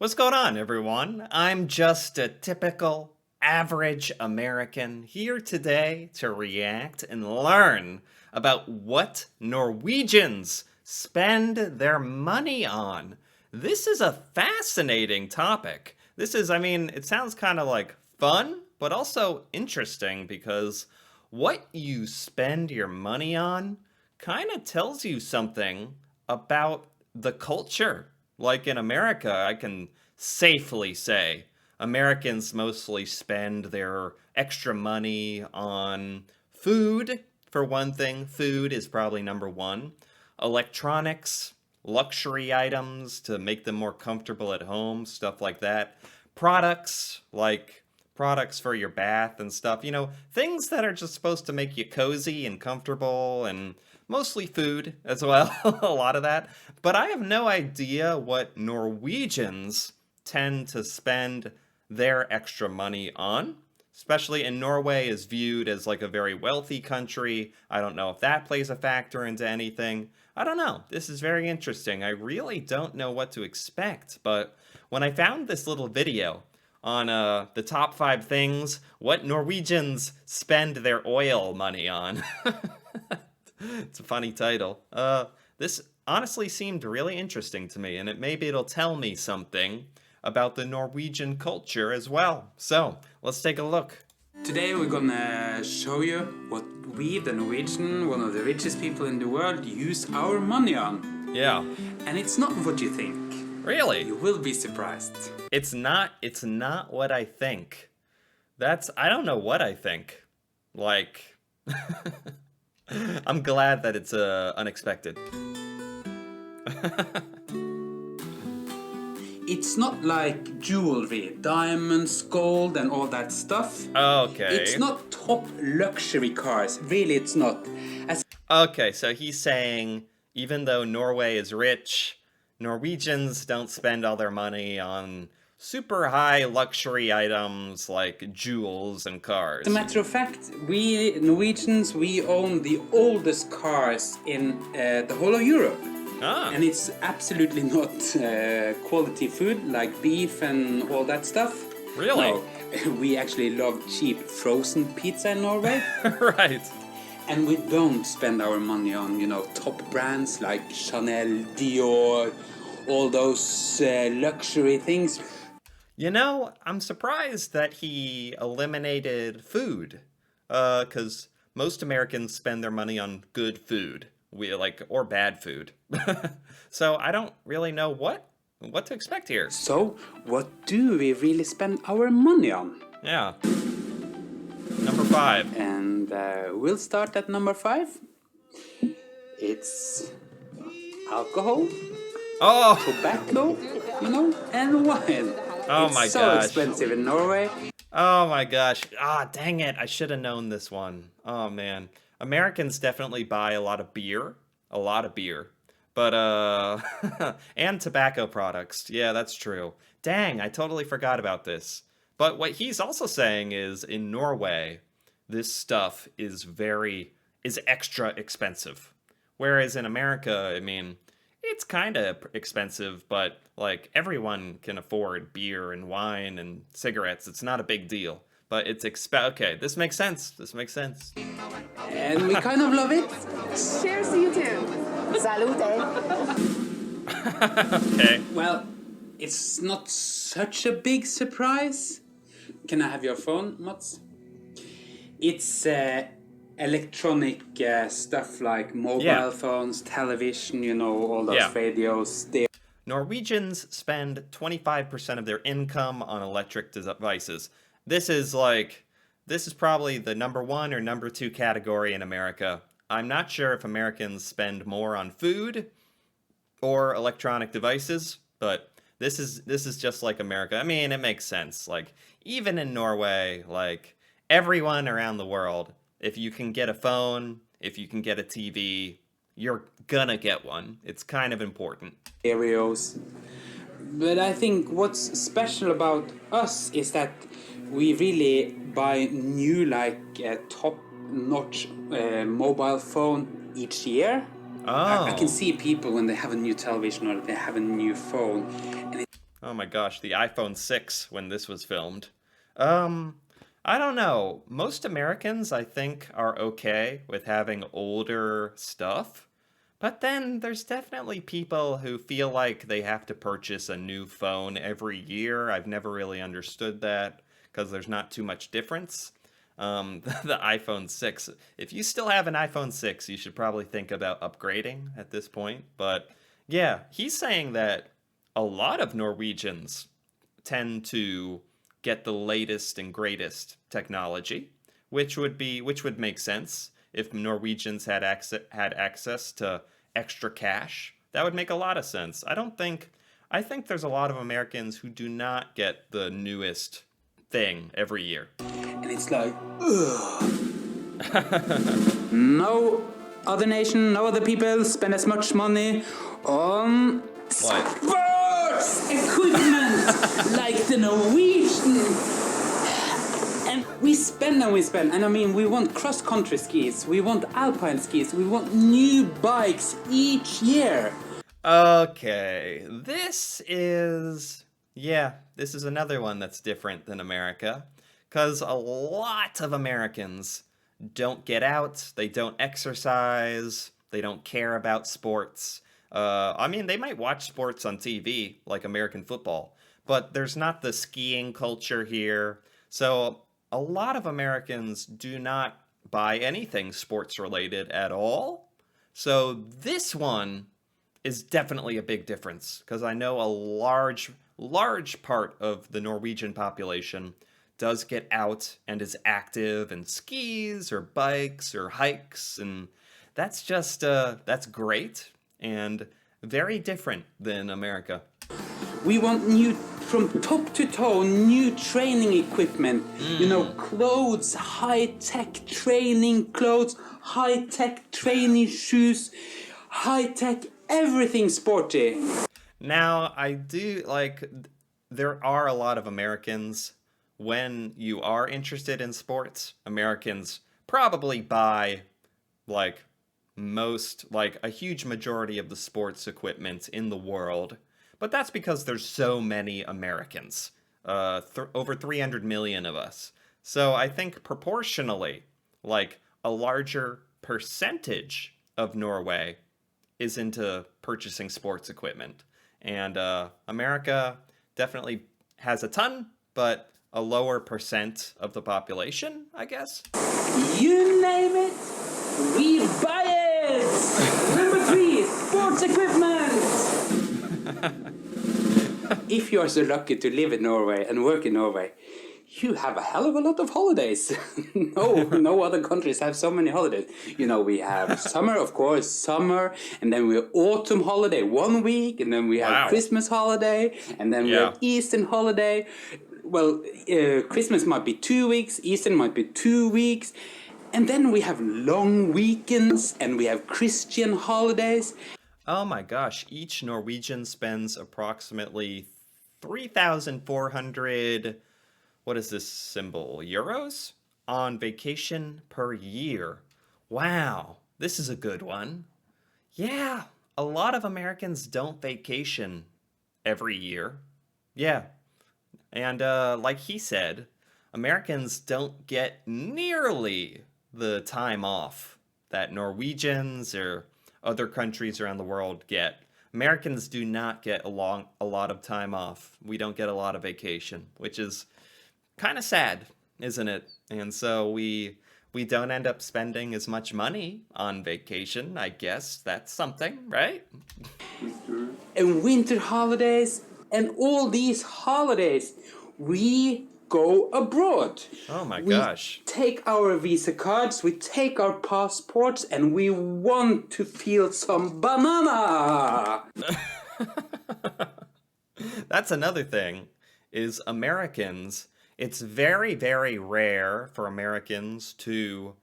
What's going on, everyone? I'm just a typical, average American here today to react and learn about what Norwegians spend their money on. This is a fascinating topic. It sounds kind of like fun, but also interesting because what you spend your money on kind of tells you something about the culture. Like in America, I can safely say Americans mostly spend their extra money on food. For one thing, food is probably number one. Electronics, luxury items to make them more comfortable at home, stuff like that. Products, like products for your bath and stuff, things that are just supposed to make you cozy and comfortable, and mostly food as well, a lot of that. But I have no idea what Norwegians tend to spend their extra money on. Especially in Norway is viewed as like a very wealthy country. I don't know if that plays a factor into anything. I don't know. This is very interesting. I really don't know what to expect, but when I found this little video on the top 5 things what Norwegians spend their oil money on. It's a funny title. This honestly seemed really interesting to me, and maybe it'll tell me something about the Norwegian culture as well. So, let's take a look. Today we're gonna show you what we, the Norwegian, one of the richest people in the world, use our money on. Yeah. And it's not what you think. Really? You will be surprised. It's not what I think. I don't know what I think. Like, I'm glad that it's unexpected. It's not like jewelry, diamonds, gold and all that stuff. Okay. It's not top luxury cars. Really, it's not. Okay, so he's saying even though Norway is rich, Norwegians don't spend all their money on super high luxury items like jewels and cars. As a matter of fact, we Norwegians, we own the oldest cars in the whole of Europe. Ah. And it's absolutely not quality food like beef and all that stuff. Really? No, we actually love cheap frozen pizza in Norway. Right. And we don't spend our money on, top brands like Chanel, Dior, all those luxury things. I'm surprised that he eliminated food, because most Americans spend their money on good food. Or bad food. So I don't really know what to expect here. So, what do we really spend our money on? Yeah. Number 5. And we'll start at number 5. It's alcohol, tobacco, and wine. Oh my It's so gosh. expensive in Norway. Oh my gosh. Dang it. I should have known this one. Oh man. Americans definitely buy a lot of beer. But, and tobacco products. Yeah, that's true. Dang, I totally forgot about this. But what he's also saying is, in Norway, this stuff is extra expensive. Whereas in America, it's kind of expensive, but, everyone can afford beer and wine and cigarettes. It's not a big deal. But it's okay, this makes sense. And we kind of love it. Cheers to you too. Salute. Okay. Well, it's not such a big surprise. Can I have your phone, Mats? It's electronic stuff like mobile phones, television, all those radios. Norwegians spend 25% of their income on electric devices. This is probably the number 1 or number 2 category in America. I'm not sure if Americans spend more on food or electronic devices, but this is just like America. It makes sense. Even in Norway, everyone around the world, if you can get a phone, if you can get a TV, you're gonna get one. It's kind of important. Stereos. But I think what's special about us is that we really buy new, top-notch mobile phone each year. Oh. I can see people when they have a new television or they have a new phone. And Oh my gosh, the iPhone 6 when this was filmed. Um, I don't know. Most Americans, I think, are okay with having older stuff. But then there's definitely people who feel like they have to purchase a new phone every year. I've never really understood that because there's not too much difference. The iPhone 6, if you still have an iPhone 6, you should probably think about upgrading at this point. But yeah, he's saying that a lot of Norwegians tend to get the latest and greatest technology, which would make sense if Norwegians had access to extra cash. That would make a lot of sense. I think there's a lot of Americans who do not get the newest thing every year. And it's like, no other nation, no other people spend as much money on sports equipment like the Norwegians. And we spend and we spend. And I mean, we want cross-country skis, we want alpine skis, we want new bikes each year. Okay, this is another one that's different than America, because a lot of Americans don't get out, they don't exercise, they don't care about sports. I mean, they might watch sports on TV, like American football, but there's not the skiing culture here. So a lot of Americans do not buy anything sports related at all. So this one is definitely a big difference because I know a large part of the Norwegian population does get out and is active and skis or bikes or hikes, and that's great and very different than America. We want new, from top to toe, new training equipment. You know, clothes, high-tech training clothes, high-tech training shoes, high-tech everything sporty. Now, I do like, there are a lot of Americans, when you are interested in sports, Americans probably buy like like a huge majority of the sports equipment in the world. But that's because there's so many Americans, over 300 million of us. So I think proportionally, like a larger percentage of Norway is into purchasing sports equipment. And America definitely has a ton, but a lower percent of the population, I guess. You name it, we buy it! Number 3, sports equipment! If you are so lucky to live in Norway and work in Norway, you have a hell of a lot of holidays. No other countries have so many holidays. You know, we have summer, of course, summer, and then we have autumn holiday 1 week, and then we have Christmas holiday, and then we have Easter holiday. Well, Christmas might be 2 weeks, Easter might be 2 weeks, and then we have long weekends, and we have Christian holidays. Oh my gosh, each Norwegian spends approximately 3,400, what is this symbol, euros? On vacation per year. Wow, this is a good one. Yeah, a lot of Americans don't vacation every year. Yeah, and like he said, Americans don't get nearly the time off that Norwegians or other countries around the world get. Americans do not get a lot of time off. We don't get a lot of vacation, which is kind of sad, isn't it? And so we don't end up spending as much money on vacation. I guess that's something, right? And winter holidays and all these holidays, we go abroad. Oh my gosh. We take our Visa cards, we take our passports, and we want to feel some banana. That's another thing, is Americans, it's very, very rare for Americans to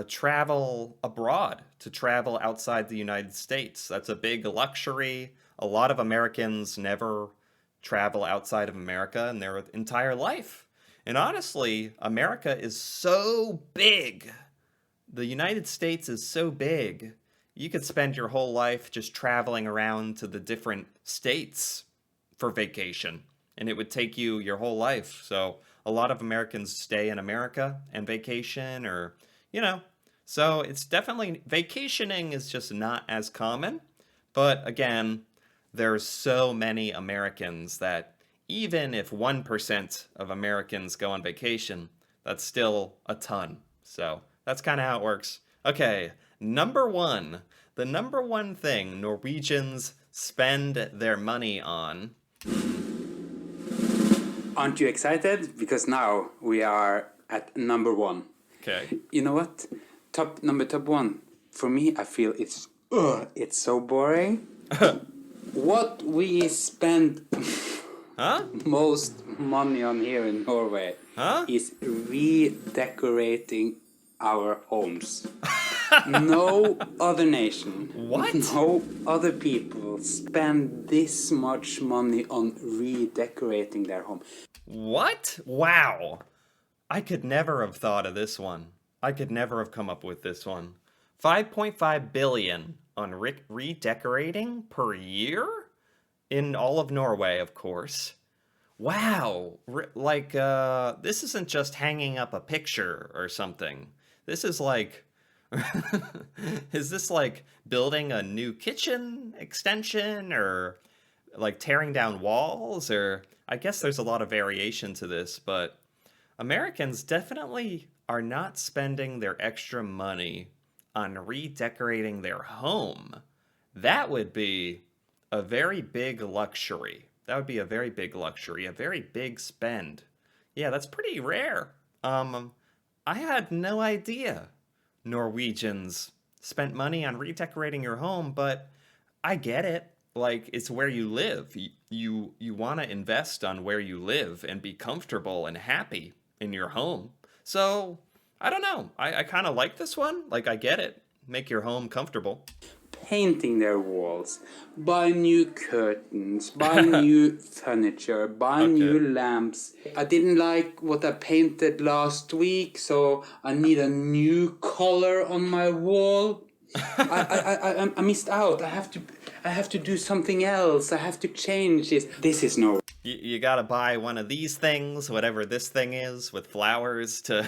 travel abroad, to travel outside the United States. That's a big luxury. A lot of Americans never travel outside of America in their entire life. And honestly, America is so big. The United States is so big. You could spend your whole life just traveling around to the different states for vacation, and it would take you your whole life. So a lot of Americans stay in America and vacation, or, you know, so it's definitely, vacationing is just not as common. But again, there's so many Americans that even if 1% of Americans go on vacation, that's still a ton. So that's kind of how it works. Okay, number one. The number one thing Norwegians spend their money on. Aren't you excited? Because now we are at number one. Okay. You know what? Top one. For me, I feel it's so boring. What we spend Huh? most money on here in Norway Huh? is redecorating our homes. No other nation, What? no other people spend this much money on redecorating their home. What? Wow. I could never have thought of this one. I could never have come up with this one. 5.5 billion on redecorating per year? In all of Norway, of course. Wow. This isn't just hanging up a picture or something. This is like... Is this like building a new kitchen extension, or like tearing down walls? Or I guess there's a lot of variation to this, but Americans definitely are not spending their extra money on redecorating their home. That would be a very big luxury. That would be a very big luxury, a very big spend. Yeah, that's pretty rare. I had no idea Norwegians spent money on redecorating your home, but I get it. Like, it's where you live. You want to invest on where you live and be comfortable and happy in your home. So, I don't know. I kind of like this one. Like, I get it. Make your home comfortable. Painting their walls, buy new curtains, buy new furniture, buy new lamps. I didn't like what I painted last week, so I need a new color on my wall. I missed out. I have to do something else. I have to change this. This is no. You gotta buy one of these things, whatever this thing is, with flowers to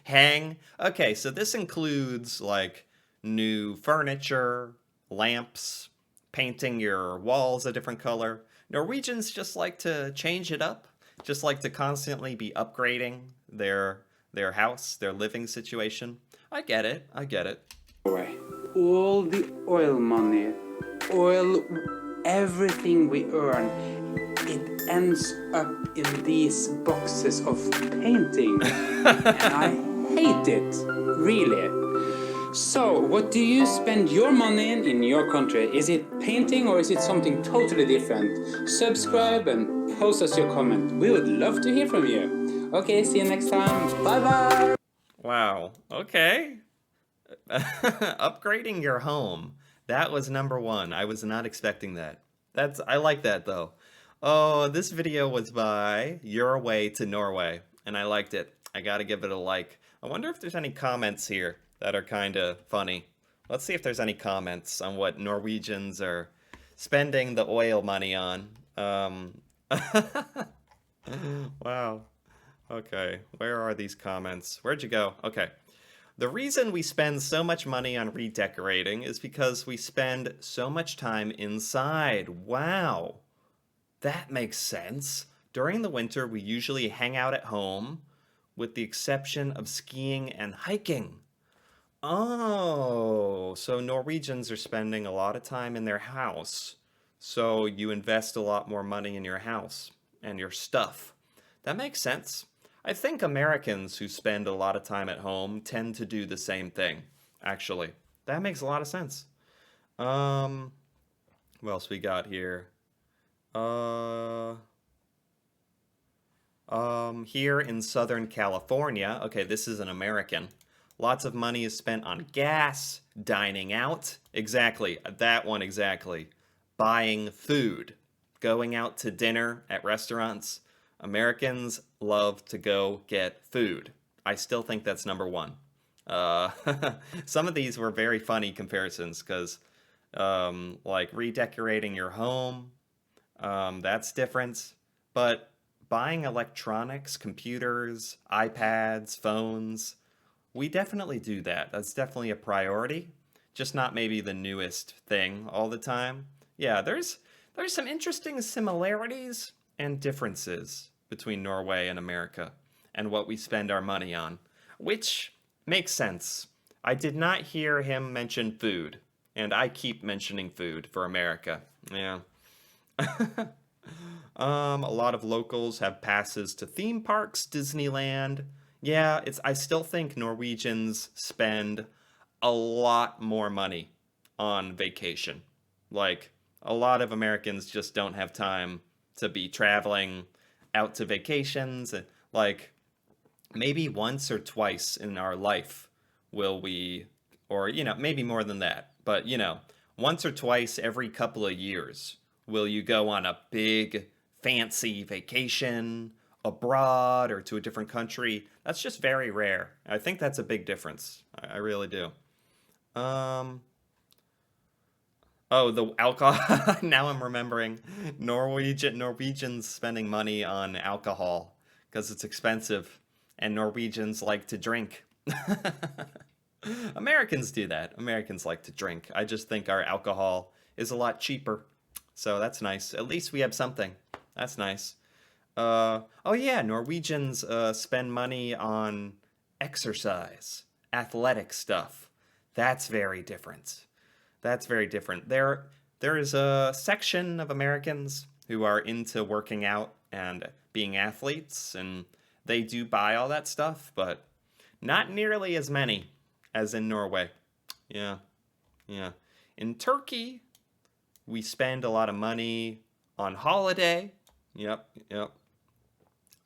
hang. Okay, so this includes like new furniture, lamps, painting your walls a different color. Norwegians just like to change it up, just like to constantly be upgrading their house, their living situation. I get it. I get it. All the oil money, everything we earn, it ends up in these boxes of painting. And I hate it, really. So, what do you spend your money in your country? Is it painting or is it something totally different? Subscribe and post us your comment. We would love to hear from you. Okay, see you next time. Bye-bye. Wow. Okay. Upgrading your home. That was number one. I was not expecting that. I like that though. Oh, this video was by Your Way to Norway, and I liked it. I gotta give it a like. I wonder if there's any comments here that are kind of funny. Let's see if there's any comments on what Norwegians are spending the oil money on. Wow. Okay, where are these comments? Where'd you go? Okay. The reason we spend so much money on redecorating is because we spend so much time inside. Wow. That makes sense. During the winter, we usually hang out at home, with the exception of skiing and hiking. Oh, so Norwegians are spending a lot of time in their house. So you invest a lot more money in your house and your stuff. That makes sense. I think Americans who spend a lot of time at home tend to do the same thing, actually. That makes a lot of sense. What else we got here? Here in Southern California, okay, this is an American. Lots of money is spent on gas, dining out. Exactly, that one exactly. Buying food, going out to dinner at restaurants. Americans love to go get food. I still think that's number one. Some of these were very funny comparisons because, like redecorating your home, That's different. But buying electronics, computers, iPads, phones, we definitely do that. That's definitely a priority. Just not maybe the newest thing all the time. Yeah, there's some interesting similarities and differences between Norway and America and what we spend our money on, which makes sense. I did not hear him mention food, and I keep mentioning food for America. Yeah. A lot of locals have passes to theme parks, Disneyland. Yeah, it's I still think Norwegians spend a lot more money on vacation. Like a lot of Americans just don't have time to be traveling out to vacations. Like maybe once or twice in our life will we, or maybe more than that, but once or twice every couple of years will you go on a big fancy vacation abroad or to a different country. That's just very rare. I think that's a big difference. I really do. um Oh, the alcohol. Now I'm remembering Norwegians spending money on alcohol because it's expensive, and Norwegians like to drink. Americans do that. Americans like to drink. I just think our alcohol is a lot cheaper, so that's nice. At least we have something. That's nice. Oh yeah, Norwegians spend money on exercise, athletic stuff. That's very different. That's very different. There is a section of Americans who are into working out and being athletes, and they do buy all that stuff, but not nearly as many as in Norway. Yeah, yeah. In Turkey, we spend a lot of money on holiday. Yep, yep.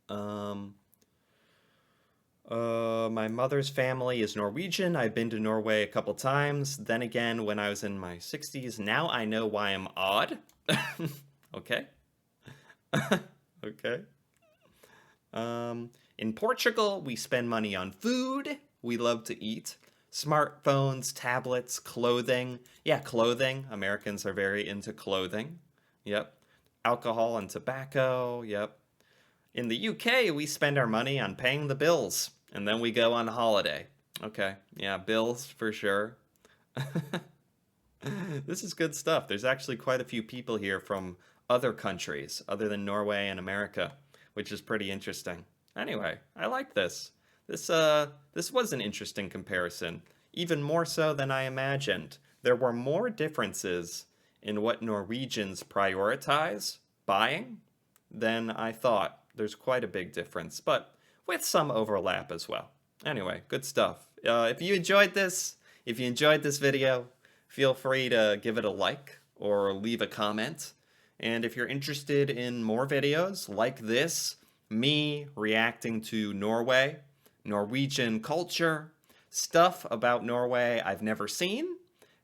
Um, my mother's family is Norwegian. I've been to Norway a couple times. Then again, when I was in my 60s, now I know why I'm odd. Okay. Okay. In Portugal, we spend money on food. We love to eat. Smartphones, tablets, clothing. Yeah, clothing. Americans are very into clothing. Yep. Alcohol and tobacco. Yep. In the UK, we spend our money on paying the bills, and then we go on holiday. Okay, yeah, bills for sure. This is good stuff. There's actually quite a few people here from other countries other than Norway and America, which is pretty interesting. Anyway, I like this. This was an interesting comparison, even more so than I imagined. There were more differences in what Norwegians prioritize buying than I thought. There's quite a big difference, but with some overlap as well. Anyway, good stuff. If you enjoyed this, if you enjoyed this video, feel free to give it a like or leave a comment. And if you're interested in more videos like this, me reacting to Norway, Norwegian culture, stuff about Norway I've never seen,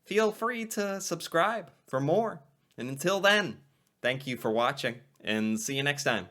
feel free to subscribe for more. And until then, thank you for watching, and see you next time.